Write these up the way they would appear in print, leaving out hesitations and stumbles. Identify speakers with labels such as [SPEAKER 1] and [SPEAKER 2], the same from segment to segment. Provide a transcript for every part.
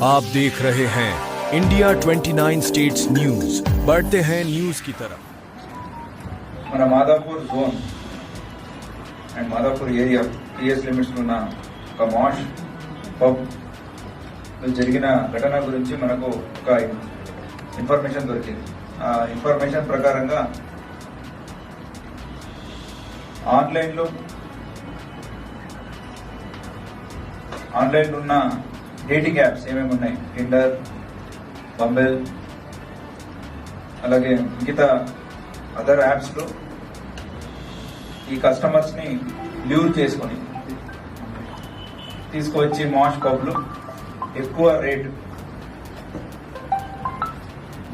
[SPEAKER 1] आप देख रहे हैं इंडिया 29 स्टेट्स न्यूज। बढ़ते हैं न्यूज की तरफ।
[SPEAKER 2] మన Madhapur zone and Madhapur area TS limits ఉన్న ఒక మాష్ పబ్ జరిగిన ఘటన గురించి మనకు ఒక ఇన్ఫర్మేషన్ దొరికింది. ఆ ఇన్ఫర్మేషన్ ప్రకారంగా ఆన్లైన్లో ఉన్న డేటింగ్ యాప్స్ ఏమేమి ఉన్నాయి, టిండర్, బంబెల్, అలాగే మిగతా అదర్ యాప్స్లో ఈ కస్టమర్స్ని ల్యూర్ చేసుకొని తీసుకువచ్చి మాష్ పబ్లు ఎక్కువ రేటు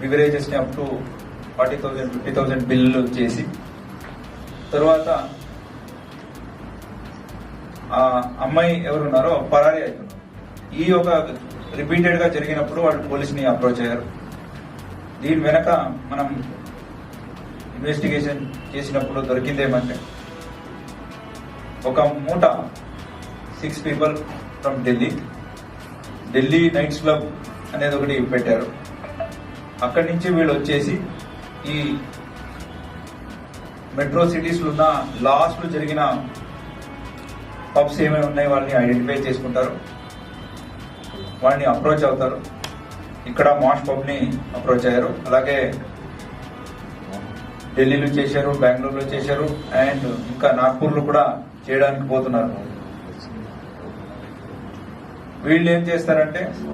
[SPEAKER 2] బివరేజెస్ని అప్ టు 40,000 50,000 బిల్లు చేసి తర్వాత ఆ అమ్మాయి ఎవరున్నారో పరారీ అవుతున్నారు. ఈ ఒక రిపీటెడ్ గా జరిగినప్పుడు వాళ్ళు పోలీసుని అప్రోచ్ అయ్యారు. దీని వెనక మనం ఇన్వెస్టిగేషన్ చేసినప్పుడు దొరికిందేమంటే ఒక మూట 6 people from Delhi nights club అనేది ఒకటి పెట్టారు. అక్కడి నుంచి వీళ్ళు వచ్చేసి ఈ మెట్రో సిటీస్ లో ఉన్న లాస్ట్ లో జరిగిన పబ్స్ ఏమేమి ఉన్నాయి వాళ్ళని ఐడెంటిఫై చేసుకుంటారు, వాళ్ళని అప్రోచ్ అవుతారు. ఇక్కడ మాష్ పబ్ ని అప్రోచ్ అయ్యారు. అలాగే ఢిల్లీలో చేశారు, బెంగళూరులో చేశారు, అండ్ ఇంకా నాగ్పూర్ లో కూడా చేయడానికి పోతున్నారు. వీళ్ళు ఏం చేస్తారంటే